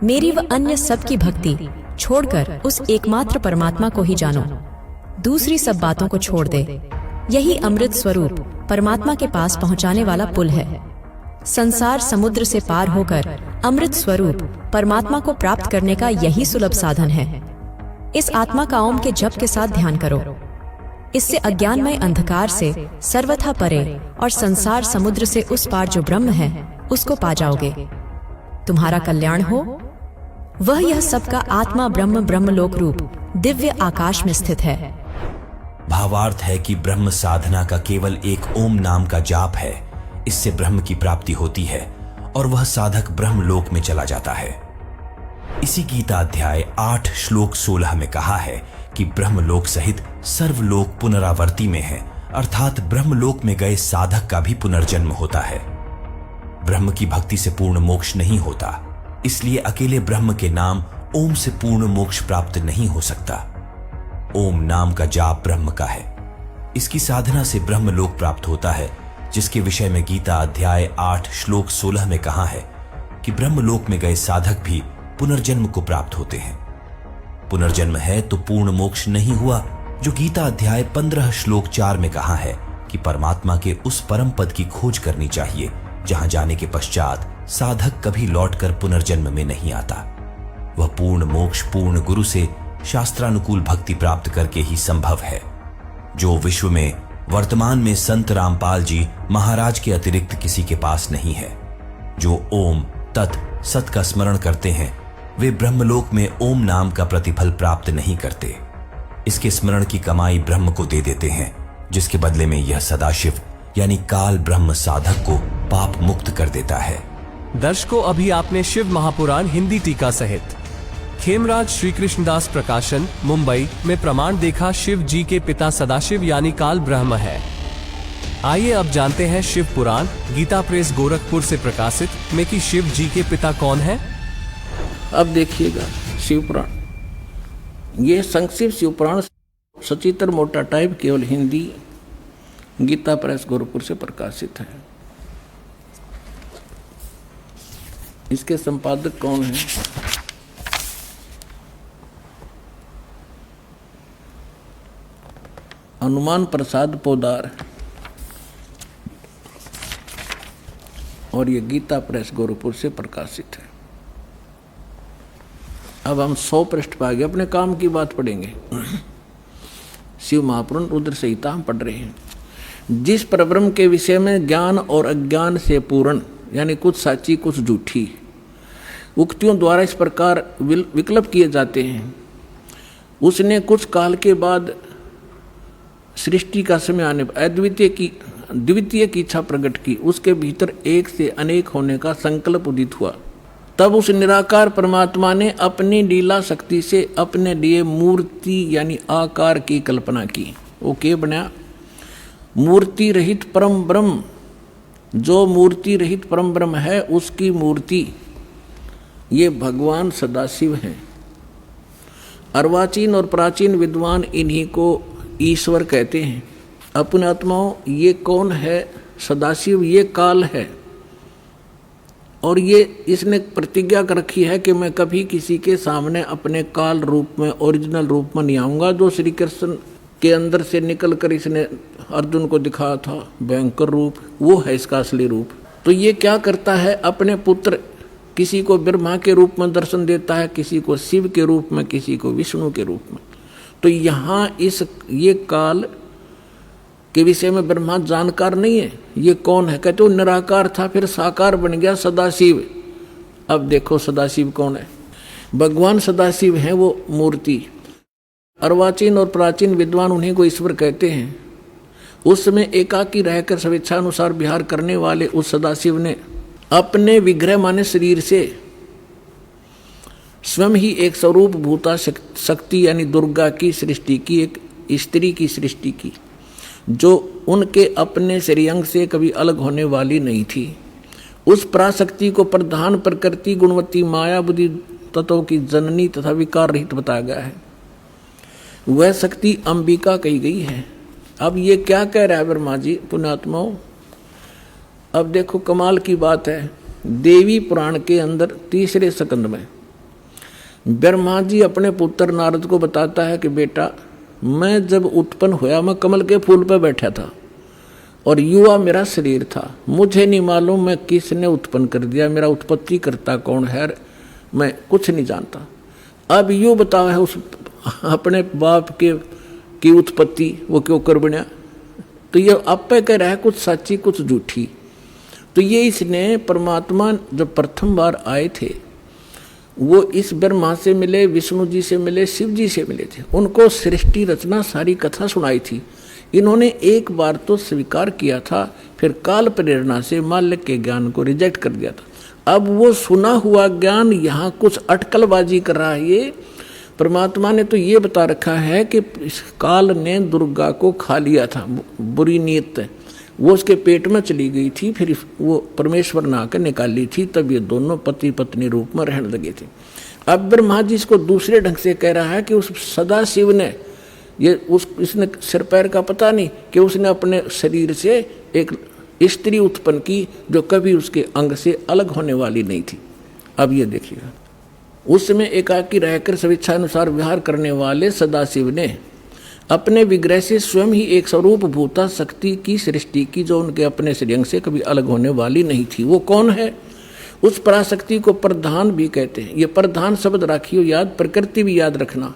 मेरी व अन्य सब की भक्ति छोड़कर उस एकमात्र परमात्मा को ही जानो, दूसरी सब बातों को छोड़ दे। यही अमृत स्वरूप परमात्मा के पास पहुंचाने वाला पुल है। संसार समुद्र से पार होकर अमृत स्वरूप परमात्मा को प्राप्त करने का यही सुलभ साधन है। इस आत्मा का ओम के जप के साथ ध्यान करो। इससे अज्ञानमय अंधकार से सर्वथा परे और संसार समुद्र से उस पार जो ब्रह्म है उसको पा जाओगे। तुम्हारा कल्याण हो। वह यह सबका आत्मा ब्रह्म ब्रह्मलोक रूप दिव्य आकाश में स्थित है। भावार्थ है कि ब्रह्म साधना का केवल एक ओम नाम का जाप है। इससे ब्रह्म की प्राप्ति होती है और वह साधक ब्रह्मलोक में चला जाता है। इसी गीता अध्याय 8 श्लोक 16 में कहा है कि ब्रह्मलोक सहित सर्वलोक पुनरावर्ती में है, अर्थात ब्रह्मलोक में गए साधक का भी पुनर्जन्म होता है। ब्रह्म की भक्ति से पूर्ण मोक्ष नहीं होता, इसलिए अकेले ब्रह्म के नाम ओम से पूर्ण मोक्ष प्राप्त नहीं हो सकता। ओम नाम का जाप ब्रह्म का है। इसकी साधना से ब्रह्मलोक प्राप्त होता है, जिसके विषय में गीता अध्याय 8 श्लोक 16 में कहा है कि ब्रह्मलोक में गए साधक भी पुनर्जन्म को प्राप्त होते हैं। पुनर्जन्म है तो पूर्ण मोक्ष नहीं हुआ, जो गीता अध्याय 15 श्लोक 4 में कहा है कि परमात्मा के उस परम पद की खोज करनी चाहिए जहां जाने के पश्चात साधक कभी लौटकर पुनर्जन्म में नहीं आता। वह पूर्ण मोक्ष पूर्ण गुरु से शास्त्रानुकूल भक्ति प्राप्त करके ही संभव है, जो विश्व में वर्तमान में संत रामपाल जी महाराज के अतिरिक्त किसी के पास नहीं है। जो ओम तत् सत का स्मरण करते हैं वे ब्रह्मलोक में ओम नाम का प्रतिफल प्राप्त नहीं करते। इसके स्मरण की कमाई ब्रह्म को दे देते हैं, जिसके बदले में यह सदाशिव यानी काल ब्रह्म साधक को पाप मुक्त कर देता है। दर्शकों, अभी आपने शिव महापुराण हिंदी टीका सहित खेमराज श्री कृष्णदास प्रकाशन मुंबई में प्रमाण देखा शिव जी के पिता सदाशिव यानी काल ब्रह्म है। आइए अब जानते हैं शिव पुराण गीता प्रेस गोरखपुर से प्रकाशित में कि शिव जी के पिता कौन हैं। अब देखिएगा शिव पुराण, ये संक्षिप्त शिव पुराण सचित्र मोटा टाइप केवल हिंदी गीता प्रेस गोरखपुर से प्रकाशित है। इसके संपादक कौन है? हनुमान प्रसाद पोद्दार, और ये गीता प्रेस गोरखपुर से प्रकाशित है। अब हम 100 पृष्ठ पर आगे अपने काम की बात पढ़ेंगे। शिव महापुराण रुद्र संहिता हम पढ़ रहे हैं। जिस परब्रह्म के विषय में ज्ञान और अज्ञान से पूर्ण यानी कुछ साची कुछ झूठी उक्तियों द्वारा इस प्रकार विकल्प किए जाते हैं, उसने कुछ काल के बाद सृष्टि का समय आने पर द्वितीय की इच्छा प्रकट की। उसके भीतर एक से अनेक होने का संकल्प उदित हुआ। तब उस निराकार परमात्मा ने अपनी लीला शक्ति से अपने लिए मूर्ति यानी आकार की कल्पना की। वो क्या बना? मूर्ति रहित परम ब्रह्म। जो मूर्ति रहित परम ब्रह्म है उसकी मूर्ति ये भगवान सदाशिव हैं। अर्वाचीन और प्राचीन विद्वान इन्हीं को ईश्वर कहते हैं। अपने आत्माओं, ये कौन है? सदाशिव ये काल है, और ये इसने प्रतिज्ञा कर रखी है कि मैं कभी किसी के सामने अपने काल रूप में ओरिजिनल रूप में नहीं आऊँगा। जो श्री कृष्ण के अंदर से निकल कर इसने अर्जुन को दिखाया था भयंकर रूप, वो है इसका असली रूप। तो ये क्या करता है? अपने पुत्र किसी को ब्रह्मा के रूप में दर्शन देता है, किसी को शिव के रूप में, किसी को विष्णु के रूप में। तो यहाँ ये काल के विषय में ब्रह्मा जानकार नहीं है। ये कौन है? कहते वो निराकार था, फिर साकार बन गया सदाशिव। अब देखो सदाशिव कौन है? भगवान सदाशिव है वो मूर्ति। अर्वाचीन और प्राचीन विद्वान उन्हीं को ईश्वर कहते हैं। उस समय एकाकी रहकर स्वेच्छानुसार विहार करने वाले उस सदाशिव ने अपने विग्रह माने शरीर से स्वयं ही एक स्वरूप भूता शक्ति यानी दुर्गा की सृष्टि की, एक स्त्री की सृष्टि की, जो उनके अपने श्रेयंग से कभी अलग होने वाली नहीं थी। उस पराशक्ति को प्रधान प्रकृति गुणवती माया बुद्धि तत्वों की जननी तथा विकार रहित बताया गया है। वह शक्ति अंबिका कही गई है। अब ये क्या कह रहा है ब्रह्मा जी? पुण्यात्माओं, अब देखो कमाल की बात है। देवी पुराण के अंदर 3रे स्कंद में ब्रह्मा जी अपने पुत्र नारद को बताता है कि बेटा, मैं जब उत्पन्न हुआ मैं कमल के फूल पर बैठा था और युवा मेरा शरीर था। मुझे नहीं मालूम मैं किसने उत्पन्न कर दिया, मेरा उत्पत्ति करता कौन है, मैं कुछ नहीं जानता। अब यूँ बताओ है उस अपने बाप की उत्पत्ति वो क्यों कर बना? तो ये आपे कह रहा है कुछ सच्ची कुछ झूठी। तो ये इसने परमात्मा जब प्रथम बार आए थे वो इस ब्रह्मा से मिले, विष्णु जी से मिले, शिव जी से मिले थे। उनको सृष्टि रचना सारी कथा सुनाई थी। इन्होंने एक बार तो स्वीकार किया था, फिर काल प्रेरणा से माल्य के ज्ञान को रिजेक्ट कर दिया था। अब वो सुना हुआ ज्ञान यहाँ कुछ अटकलबाजी कर रहा है। ये परमात्मा ने तो ये बता रखा है कि इस काल ने दुर्गा को खा लिया था, बुरी नीयत वो उसके पेट में चली गई थी, फिर वो परमेश्वर ने आकर निकाली थी, तब ये दोनों पति पत्नी रूप में रहने लगे थे। अब ब्रह्मा जी इसको दूसरे ढंग से कह रहा है कि उस सदाशिव ने इसने सिर पैर का पता नहीं कि उसने अपने शरीर से एक स्त्री उत्पन्न की जो कभी उसके अंग से अलग होने वाली नहीं थी। अब ये देखिएगा, उस समय एकाकी रहकर स्वेच्छानुसार विहार करने वाले सदाशिव ने अपने विग्रह से स्वयं ही एक स्वरूप भूता शक्ति की सृष्टि की जो उनके अपने श्रेयंग से कभी अलग होने वाली नहीं थी। वो कौन है? उस पराशक्ति को प्रधान भी कहते हैं। ये प्रधान शब्द राखियो याद, प्रकृति भी याद रखना।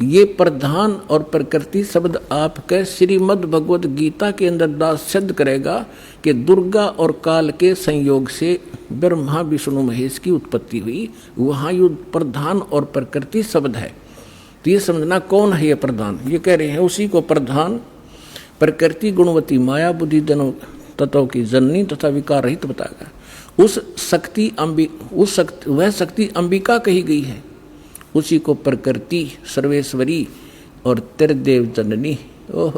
ये प्रधान और प्रकृति शब्द आपके श्रीमद् भगवद गीता के अंदर दास सिद्ध करेगा कि दुर्गा और काल के संयोग से ब्रह्मा विष्णु महेश की उत्पत्ति हुई। वहाँ युद्ध प्रधान और प्रकृति शब्द है। तो ये समझना कौन है ये प्रधान? ये कह रहे हैं उसी को प्रधान प्रकृति गुणवती माया बुद्धि जनों तत्वों की जननी तथा विकार रहित बताया। वह शक्ति अंबिका कही गई है। उसी को प्रकृति सर्वेश्वरी और त्रिदेव जननी, ओह,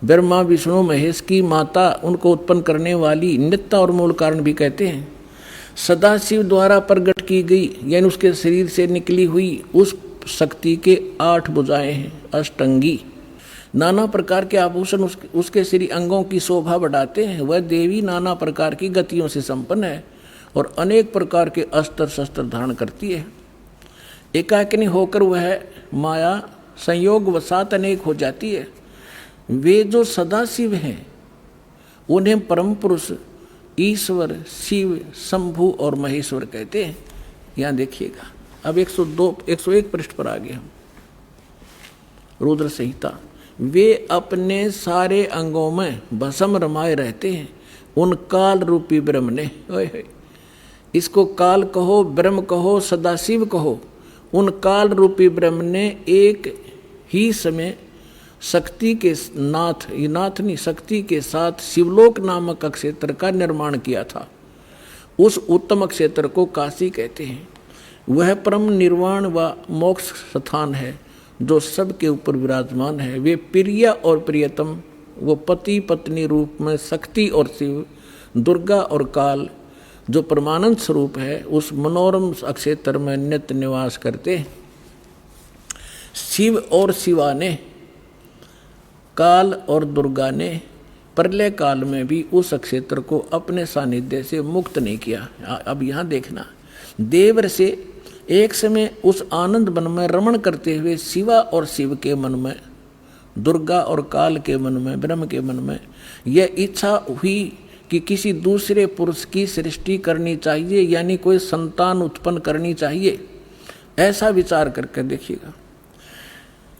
ब्रह्मा विष्णु महेश की माता, उनको उत्पन्न करने वाली नित्य और मूल कारण भी कहते हैं। सदाशिव द्वारा प्रकट की गई यानी उसके शरीर से निकली हुई उस शक्ति के 8 भुजाएं हैं, अष्टंगी। नाना प्रकार के आभूषण उसके श्री अंगों की शोभा बढ़ाते हैं। वह देवी नाना प्रकार की गतियों से संपन्न है और अनेक प्रकार के अस्त्र शस्त्र धारण करती है। एकाकिनी होकर वह माया संयोग वसात अनेक हो जाती है। वे जो सदाशिव हैं उन्हें परम पुरुष ईश्वर, शिव, शंभु और महेश्वर कहते हैं। यहाँ देखिएगा, अब 101 पृष्ठ पर आ गए हम। रुद्र संहिता। वे अपने सारे अंगों में भस्म रमाए रहते हैं उन काल रूपी ब्रह्म ने। इसको काल कहो, ब्रह्म कहो, सदाशिव कहो। उन काल रूपी ब्रह्म ने एक ही समय शक्ति के शक्ति के साथ शिवलोक नामक क्षेत्र का निर्माण किया था। उस उत्तम क्षेत्र को काशी कहते हैं। वह परम निर्वाण व मोक्ष स्थान है जो सबके ऊपर विराजमान है। वे प्रिय और प्रियतम, वो पति पत्नी रूप में शक्ति और शिव, दुर्गा और काल जो परमानंद स्वरूप है उस मनोरम क्षेत्र में नित्य निवास करते हैं। शिव और शिवा ने, काल और दुर्गा ने प्रलय काल में भी उस क्षेत्र को अपने सानिध्य से मुक्त नहीं किया। अब यहाँ देखना, देवर से एक समय उस आनंद वन में रमण करते हुए शिवा और शिव के मन में, दुर्गा और काल के मन में, ब्रह्म के मन में यह इच्छा हुई कि किसी दूसरे पुरुष की सृष्टि करनी चाहिए, यानी कोई संतान उत्पन्न करनी चाहिए, ऐसा विचार करके देखिएगा।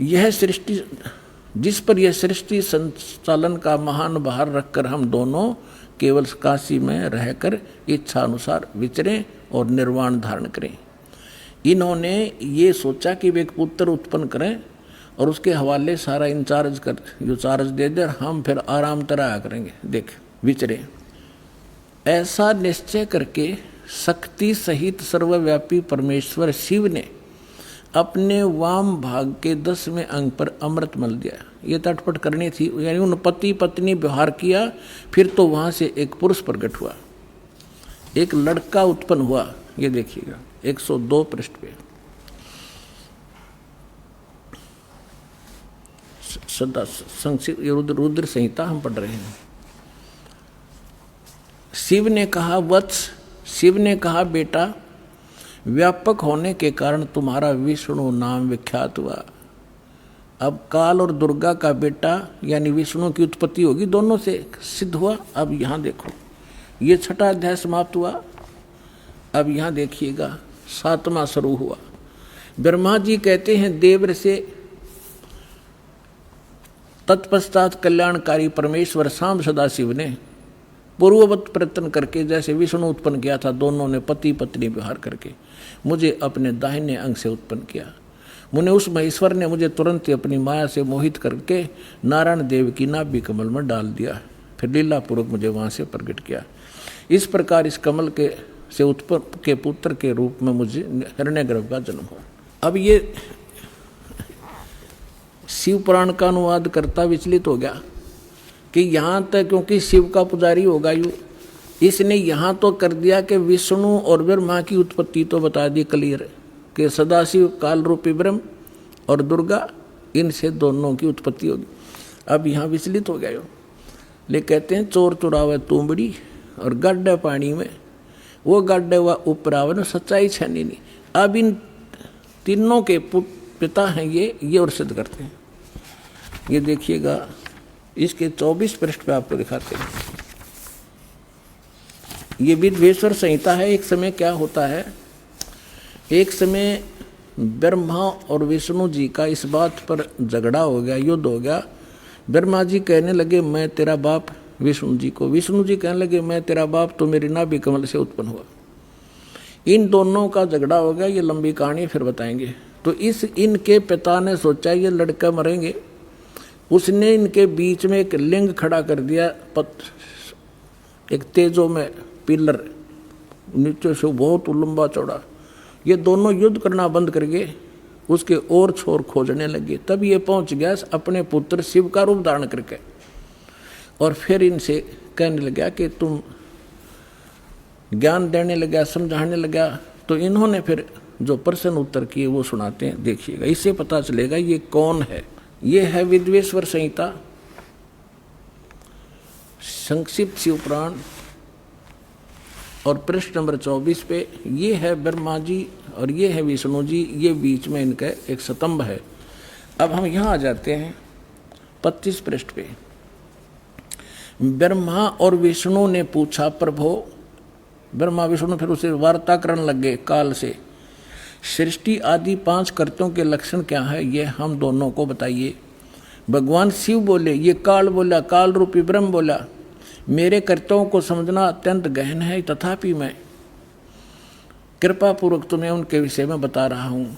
यह सृष्टि, जिस पर यह सृष्टि संचालन का महान भार रखकर हम दोनों केवल काशी में रहकर इच्छा अनुसार विचरें और निर्वाण धारण करें। इन्होंने ये सोचा कि वे एक पुत्र उत्पन्न करें और उसके हवाले सारा इंचार्ज कर जो चार्ज दे दे, हम फिर आराम तरह करेंगे, देख विचरे। ऐसा निश्चय करके शक्ति सहित सर्वव्यापी परमेश्वर शिव ने अपने वाम भाग के 10वें अंग पर अमृत मल दिया। ये तटपट करनी थी, यानी उन पति पत्नी व्यवहार किया। फिर तो वहां से एक पुरुष प्रकट हुआ, एक लड़का उत्पन्न हुआ। ये देखिएगा 102 पृष्ठ पे सदा संक्षिप्त रुद्र संहिता हम पढ़ रहे हैं। शिव ने कहा वत्स, शिव ने कहा बेटा, व्यापक होने के कारण तुम्हारा विष्णु नाम विख्यात हुआ। अब काल और दुर्गा का बेटा यानी विष्णु की उत्पत्ति होगी, दोनों से सिद्ध हुआ। अब यहाँ देखो, ये 6ठा अध्याय समाप्त हुआ। अब यहाँ देखिएगा 7वां शुरू हुआ। ब्रह्मा जी कहते हैं देव से तत्पश्चात कल्याणकारी परमेश्वर शाम सदाशिव ने पूर्ववत प्रयत्न करके जैसे विष्णु उत्पन्न किया था, दोनों ने पति पत्नी व्यवहार करके मुझे अपने दाहिने अंग से उत्पन्न किया। मुने उस महेश्वर ने मुझे तुरंत ही अपनी माया से मोहित करके नारायण देव की नाभि कमल में डाल दिया, फिर लीलापूर्वक मुझे वहाँ से प्रकट किया। इस प्रकार इस कमल के से उत्पन्न के पुत्र के रूप में मुझे हिरण्यगर्भ का जन्म हुआ। अब ये शिव पुराण का अनुवाद करता विचलित हो गया कि यहाँ तक, क्योंकि शिव का पुजारी होगा यू, इसने यहाँ तो कर दिया कि विष्णु और ब्रह्मा की उत्पत्ति तो बता दी क्लियर कि सदाशिव काल रूपी ब्रह्म और दुर्गा, इनसे दोनों की उत्पत्ति होगी। अब यहाँ विचलित हो गया यो, ले कहते हैं चोर चुरावे तुमड़ी और गड्ढे पानी में, वो गड्ढे व उपरावन सच्चाई छनी नहीं। अब इन तीनों के पिता हैं ये और सिद्ध करते हैं। ये देखिएगा इसके 24 पृष्ठ पे आपको दिखाते हैं। ये विद्वेश्वर संहिता है। एक समय क्या होता है, एक समय ब्रह्मा और विष्णु जी का इस बात पर झगड़ा हो गया, युद्ध हो गया। ब्रह्मा जी कहने लगे मैं तेरा बाप विष्णु जी को, विष्णु जी कहने लगे मैं तेरा बाप, तो मेरी नाभि कमल से उत्पन्न हुआ। इन दोनों का झगड़ा हो गया। ये लंबी कहानी फिर बताएंगे। तो इनके पिता ने सोचा ये लड़का मरेंगे, उसने इनके बीच में एक लिंग खड़ा कर दिया, एक तेजो में पिलर, नीचे से बहुत लंबा चौड़ा। ये दोनों युद्ध करना बंद करके उसके और छोर खोजने लगे। तब ये पहुंच गया अपने पुत्र शिव का रूप धारण करके, और फिर इनसे कहने लगा कि तुम ज्ञान देने लगा, समझाने लगा। तो इन्होंने फिर जो प्रश्न उत्तर किए वो सुनाते हैं, देखिएगा, इससे पता चलेगा ये कौन है। ये है विद्वेश्वर संहिता, संक्षिप्त शिव पुराण, और पृष्ठ नंबर 24 पे ये है ब्रह्मा जी और ये है विष्णु जी, ये बीच में इनका एक स्तंभ है। अब हम यहाँ आ जाते हैं 25 पृष्ठ पे। ब्रह्मा और विष्णु ने पूछा प्रभो, ब्रह्मा विष्णु फिर उसे वार्ता करने लगे काल से, सृष्टि आदि 5 कर्तों के लक्षण क्या है ये हम दोनों को बताइए। भगवान शिव बोले, ये काल बोला, काल रूपी ब्रह्म बोला, मेरे कर्तव्यों को समझना अत्यंत गहन है, तथापि मैं कृपा पूर्वक तुम्हें उनके विषय में बता रहा हूँ।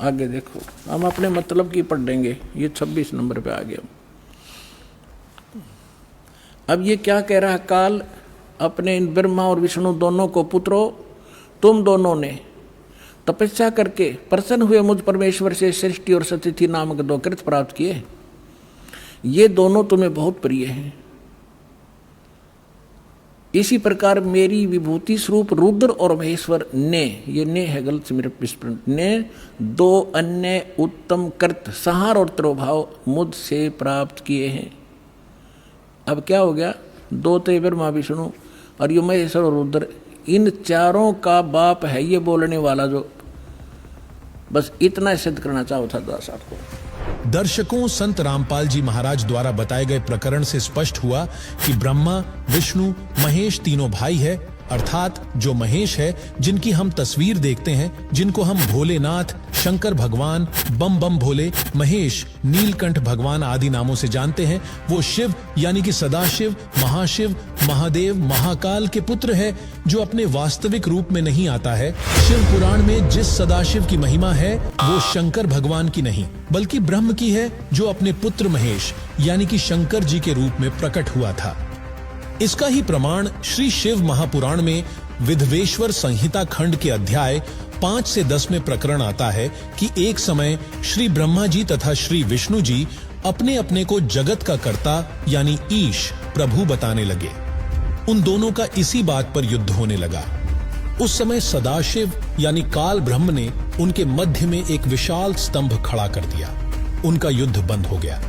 आगे देखो, हम अपने मतलब की पढ़ देंगे। ये 26 नंबर पे आ गया। अब ये क्या कह रहा है काल अपने इन ब्रह्मा और विष्णु दोनों को, पुत्रो तुम दोनों ने तपस्या करके प्रसन्न हुए मुझ परमेश्वर से सृष्टि और सतिथि नामक 2 कृत प्राप्त किए। ये दोनों तुम्हें बहुत प्रिय हैं। इसी प्रकार मेरी विभूति स्वरूप रुद्र और महेश्वर ने, ये ने है गलत से मेरे विस्मरण, ने 2 अन्य उत्तम कृत संहार और त्रोभाव मुझसे प्राप्त किए हैं। अब क्या हो गया, 2 थे ब्रह्मा विष्णु और ये महेश्वर और रुद्र, इन चारों का बाप है ये बोलने वाला, जो बस इतना सिद्ध करना चाहो था दास आपको। दर्शकों, संत रामपाल जी महाराज द्वारा बताए गए प्रकरण से स्पष्ट हुआ कि ब्रह्मा, विष्णु, महेश तीनों भाई है, अर्थात जो महेश है, जिनकी हम तस्वीर देखते हैं, जिनको हम भोलेनाथ, शंकर भगवान, बम बम भोले, महेश, नीलकंठ भगवान आदि नामों से जानते हैं, वो शिव यानी कि सदाशिव, महाशिव, महादेव, महाकाल के पुत्र है, जो अपने वास्तविक रूप में नहीं आता है। शिव पुराण में जिस सदाशिव की महिमा है वो शंकर भगवान की नहीं, बल्कि ब्रह्म की है, जो अपने पुत्र महेश यानी कि शंकर जी के रूप में प्रकट हुआ था। इसका ही प्रमाण श्री शिव महापुराण में विधवेश्वर संहिता खंड के अध्याय 5 से 10 में प्रकरण आता है कि एक समय श्री ब्रह्मा जी तथा श्री विष्णु जी अपने अपने को जगत का कर्ता यानी ईश, प्रभु बताने लगे। उन दोनों का इसी बात पर युद्ध होने लगा। उस समय सदाशिव यानी काल ब्रह्म ने उनके मध्य में एक विशाल स्तंभ खड़ा कर दिया। उनका युद्ध बंद हो गया।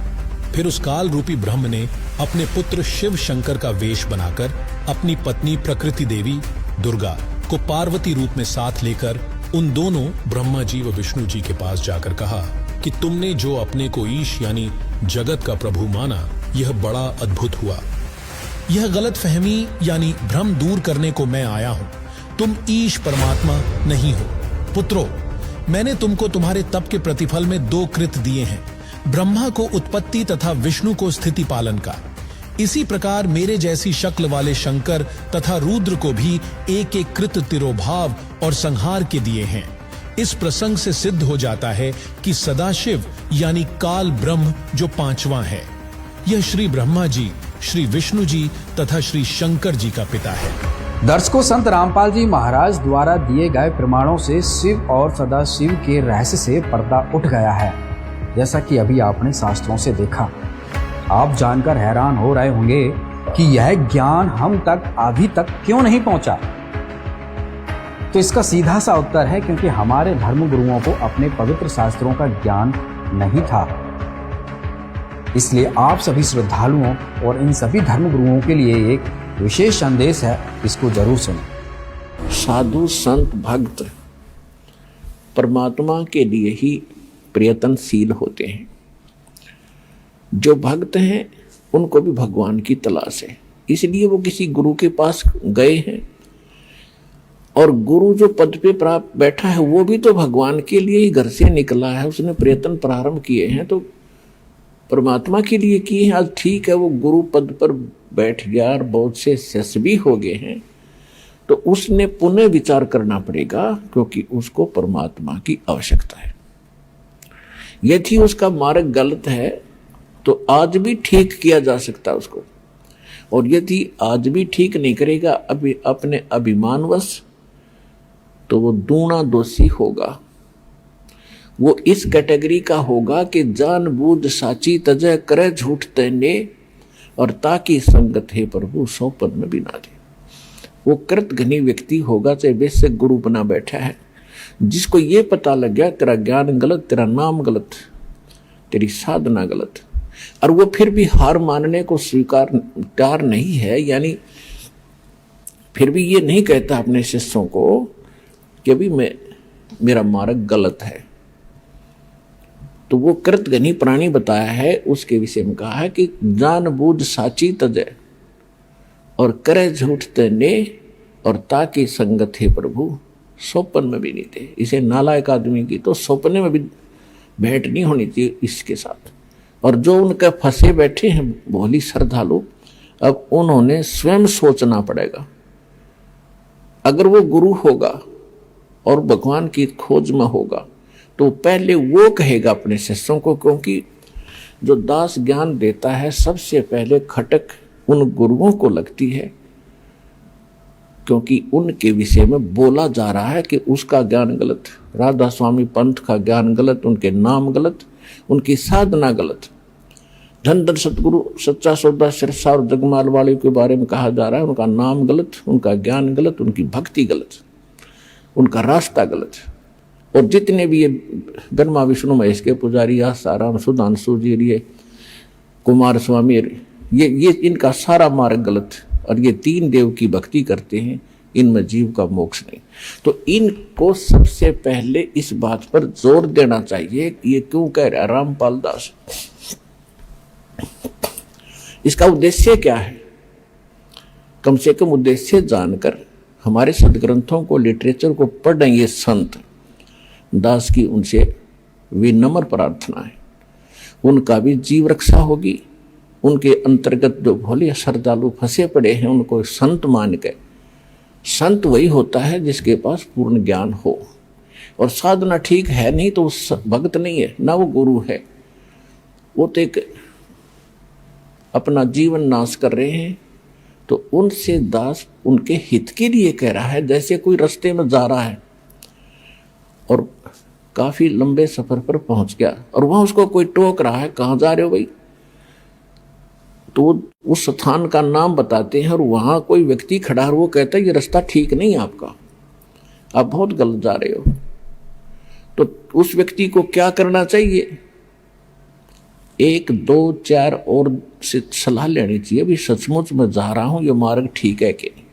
फिर उस काल रूपी ब्रह्म ने अपने पुत्र शिव शंकर का वेश बनाकर अपनी पत्नी प्रकृति देवी दुर्गा को पार्वती रूप में साथ लेकर उन दोनों ब्रह्मा जी व विष्णु जी के पास जाकर कहा कि तुमने जो अपने को ईश यानी जगत का प्रभु माना, यह बड़ा अद्भुत हुआ। यह गलत फहमी यानी भ्रम दूर करने को मैं आया हूं। तुम ईश परमात्मा नहीं हो। पुत्रों, मैंने तुमको तुम्हारे तप के प्रतिफल में 2 कृत दिए हैं, ब्रह्मा को उत्पत्ति तथा विष्णु को स्थिति पालन का। इसी प्रकार मेरे जैसी शक्ल वाले शंकर तथा रुद्र को भी एक एक कृत तिरोभाव और संहार के दिए हैं। इस प्रसंग से सिद्ध हो जाता है कि सदाशिव यानी काल ब्रह्म जो 5वां है, यह श्री ब्रह्मा जी, श्री विष्णु जी तथा श्री शंकर जी का पिता है। दर्शकों, संत रामपाल जी महाराज द्वारा दिए गए प्रमाणों से शिव और सदाशिव के रहस्य से पर्दा उठ गया है। जैसा कि अभी आपने शास्त्रों से देखा, आप जानकर हैरान हो रहे होंगे कि यह ज्ञान हम तक अभी तक क्यों नहीं पहुंचा। तो इसका सीधा सा उत्तर है क्योंकि हमारे धर्म गुरुओं को अपने पवित्र शास्त्रों का ज्ञान नहीं था। इसलिए आप सभी श्रद्धालुओं और इन सभी धर्म गुरुओं के लिए एक विशेष संदेश है, इसको जरूर सुनें। साधु संत भक्त परमात्मा के लिए ही प्रयत्नशील होते हैं। जो भक्त हैं उनको भी भगवान की तलाश है, इसलिए वो किसी गुरु के पास गए हैं। और गुरु जो पद पे प्राप्त बैठा है वो भी तो भगवान के लिए ही घर से निकला है, उसने प्रयत्न प्रारंभ किए हैं तो परमात्मा के लिए किए हैं। आज ठीक है वो गुरु पद पर बैठ गया और बहुत से यशस्वी हो गए हैं, तो उसने पुनः विचार करना पड़ेगा क्योंकि उसको परमात्मा की आवश्यकता है। यदि उसका मार्ग गलत है तो आज भी ठीक किया जा सकता है उसको, और यदि आज भी ठीक नहीं करेगा अभी अपने अभिमानवश, तो वो दूना दोषी होगा। वो इस कैटेगरी का होगा कि जानबूझ साची तजय करे झूठ तैने और ताकि संगत है प्रभु सौ पद में भी ना दे। वो कृतघ्नी व्यक्ति होगा, चाहे वैसे गुरु बना बैठा है, जिसको ये पता लग गया तेरा ज्ञान गलत, तेरा नाम गलत, तेरी साधना गलत, और वो फिर भी हार मानने को स्वीकार तैयार नहीं है, यानी फिर भी ये नहीं कहता अपने शिष्यों को कि अभी मेरा मार्ग गलत है, तो वो कृतघ्नी प्राणी बताया है। उसके विषय में कहा है कि जानबूझ साची तजय और करे झूठ तने और ताकि संगत है प्रभु स्वप्न में भी नहीं थे। इसे नालायक आदमी की तो सपने में भी भेंट नहीं होनी चाहिए इसके साथ। और जो उनके फंसे बैठे हैं भोली श्रद्धालु, अब उन्होंने स्वयं सोचना पड़ेगा। अगर वो गुरु होगा और भगवान की खोज में होगा तो पहले वो कहेगा अपने शिष्यों को, क्योंकि जो दास ज्ञान देता है सबसे पहले खटक उन गुरुओं को लगती है, क्योंकि उनके विषय में बोला जा रहा है कि उसका ज्ञान गलत, राधा स्वामी पंथ का ज्ञान गलत, उनके नाम गलत, उनकी साधना गलत। धन धन सतगुरु सच्चा सौदा सिरसा और जगमाल वाले के बारे में कहा जा रहा है उनका नाम गलत, उनका ज्ञान गलत, उनकी भक्ति गलत, उनका रास्ता गलत। और जितने भी ये ब्रह्मा विष्णु महेश के पुजारी, आसाराम सुधांशु जी, ये कुमार स्वामी, ये इनका सारा मार्ग गलत, और ये 3 देव की भक्ति करते हैं, इनमें जीव का मोक्ष नहीं। तो इनको सबसे पहले इस बात पर जोर देना चाहिए कि ये क्यों कह रहा रामपाल दास। इसका उद्देश्य क्या है? कम से कम उद्देश्य जानकर हमारे सदग्रंथों को, लिटरेचर को पढ़ रहे ये संत दास की उनसे विनम्र प्रार्थना है, उनका भी जीव रक्षा होगी। उनके अंतर्गत जो भोले श्रद्धालु फंसे पड़े हैं उनको संत मान के, संत वही होता है जिसके पास पूर्ण ज्ञान हो और साधना ठीक है नहीं तो उस भक्त नहीं है, ना वो गुरु है, वो तो एक अपना जीवन नाश कर रहे हैं। तो उनसे दास उनके हित के लिए कह रहा है। जैसे कोई रास्ते में जा रहा है और काफी लंबे सफर पर पहुंच गया और वहां उसको कोई टोक रहा है, कहाँ जा रहे हो भाई? तो उस स्थान का नाम बताते हैं और वहां कोई व्यक्ति खड़ा है, वो कहता है ये रास्ता ठीक नहीं है आपका, आप बहुत गलत जा रहे हो। तो उस व्यक्ति को क्या करना चाहिए? 1, 2, 4 और से सलाह लेनी चाहिए, भी सचमुच मैं जा रहा हूं, ये मार्ग ठीक है कि नहीं।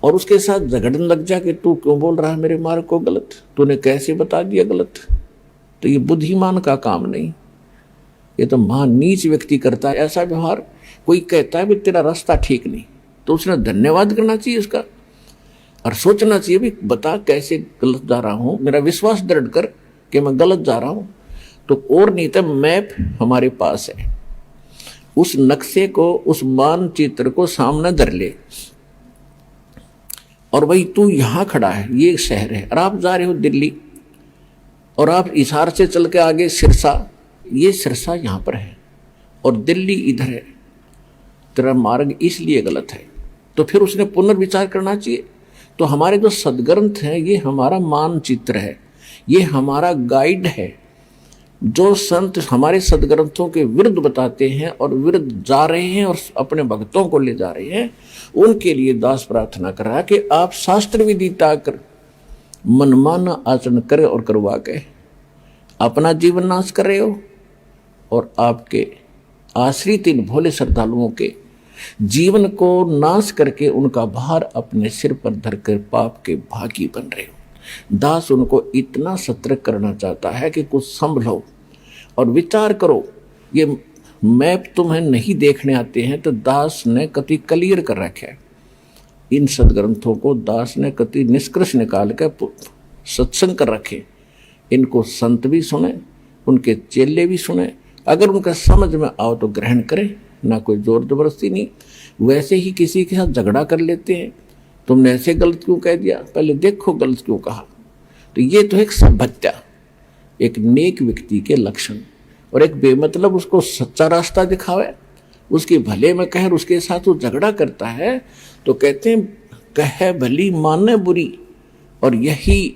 और उसके साथ झगड़ने लग जा कि तू क्यों बोल रहा है मेरे मार्ग को गलत, तूने कैसे बता दिया गलत? तो ये बुद्धिमान का काम नहीं, ये तो महान नीच व्यक्ति करता है ऐसा व्यवहार। कोई कहता है भी तेरा रास्ता ठीक नहीं, तो उसने धन्यवाद करना चाहिए उसका और सोचना चाहिए भी बता कैसे गलत जा रहा हूं, मेरा विश्वास दृढ़ कर कि मैं गलत जा रहा हूं। तो और नहीं तो मैप हमारे पास है, उस नक्शे को, उस मानचित्र को सामने धर ले और भाई तू यहां खड़ा है, ये शहर है और आप जा रहे हो दिल्ली और आप इशार से चल के आगे सिरसा, ये सिरसा यहां पर है और दिल्ली इधर है, तेरा मार्ग इसलिए गलत है। तो फिर उसने पुनर्विचार करना चाहिए। तो हमारे जो सदग्रंथ हैं ये हमारा मानचित्र है, ये हमारा गाइड है। जो संत हमारे सदग्रंथों के विरुद्ध बताते हैं और विरुद्ध जा रहे हैं और अपने भक्तों को ले जा रहे हैं, उनके लिए दास प्रार्थना कर रहा है कि आप शास्त्र विधि ताकर मनमाना आचरण करे और करवा के अपना जीवन नाश कर रहे हो और आपके आश्रित इन भोले श्रद्धालुओं के जीवन को नाश करके उनका भार अपने सिर पर धरकर पाप के भागी बन रहे हो। दास उनको इतना सतर्क करना चाहता है कि कुछ संभलो और विचार करो। ये मैप तुम्हें नहीं देखने आते हैं तो दास ने कति क्लियर कर रखा है। इन सदग्रंथों को दास ने कति निष्कर्ष निकाल कर सत्संग कर रखे। इनको संत भी सुने, उनके चेले भी सुने, अगर उनका समझ में आओ तो ग्रहण करें, ना कोई जोर जबरदस्ती नहीं। वैसे ही किसी के साथ झगड़ा कर लेते हैं, तुमने ऐसे गलत क्यों कह दिया, पहले देखो गलत क्यों कहा। तो ये तो एक सभ्यता, एक नेक व्यक्ति के लक्षण। और एक बेमतलब उसको सच्चा रास्ता दिखावे, उसके भले में कहे, उसके साथ वो झगड़ा करता है तो कहते हैं कहे भली माने बुरी। और यही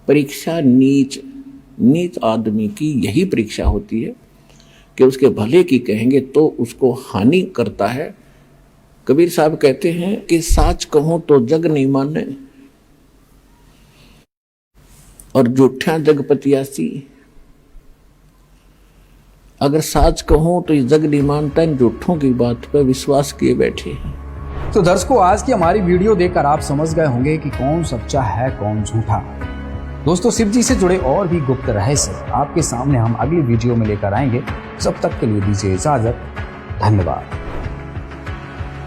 परीक्षा नीच आदमी की यही परीक्षा होती है कि उसके भले की कहेंगे तो उसको हानि करता है। कबीर साहब कहते हैं कि साच कहूं तो जग नहीं माने और झूठा जग पतियासी। अगर साच कहूं तो ये जग नहीं मानता, इन झूठों की बात पर विश्वास किए बैठे हैं। तो दर्शकों, आज की हमारी वीडियो देखकर आप समझ गए होंगे कि कौन सच्चा है कौन झूठा। दोस्तों, शिव जी से जुड़े और भी गुप्त रहस्य आपके सामने हम अगली वीडियो में लेकर आएंगे। जब तक के लिए दीजिए इजाजत। धन्यवाद।